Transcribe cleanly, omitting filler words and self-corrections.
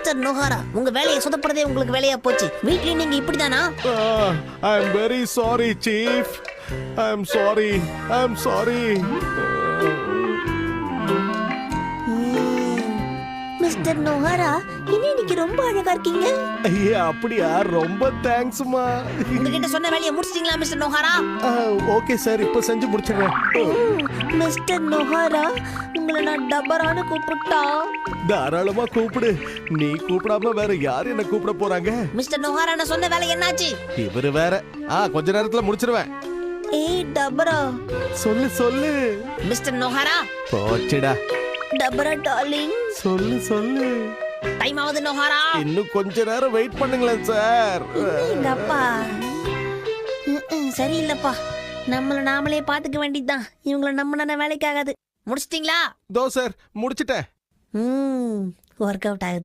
Mister நோஹாரா, உங்க வேலையை சொதப்படுறதே உங்களுக்கு வேலையா போச்சு. வீட்லயும் நீங்க இப்படிதானா? I am very sorry chief. I am sorry. Mister Nohara, இன்னைக்கு ரொம்ப அழகா இருக்கீங்க. ஐயா அப்படியா? ரொம்ப தேங்க்ஸ்மா. உங்ககிட்ட சொன்ன வேலையை முடிச்சிட்டீங்களா மிஸ்டர் நோஹாரா? ஓகே சார், இப்போ செஞ்சு முடிச்சிடுறேன். மிஸ்டர் நோஹாரா, உங்களை நான் டபரான்னு கூப்பிட்டா? தாராளமா கூப்பிடு. நீ கூப்பிடாம வேற யார் என்ன கூப்பிட போறாங்க? மிஸ்டர் நோஹாரா, நான் சொன்ன வேலை என்னாச்சு? இவரு வேற. கொஞ்ச நேரத்துல முடிச்சிருவேன். ஏய் டபரா. சொல்லு. மிஸ்டர் நோஹாரா. போச்சுடா. டபரா டார்லிங். சொல்லு. டைம் ஆகுது நோஹாரா. இன்னும் கொஞ்ச நேரம் வெயிட் பண்ணுங்களேன் சார். எங்க அப்பா சரியில்லப்பா. நம்மள நாமளே பாத்துக்க வேண்டியதுதான். இவங்கள நம்பின வேலைக்காகாது. முடிச்சிட்டீங்களா? தோ சார், முடிச்சிட்டேன். ஒர்க் அவுட் ஆகுது.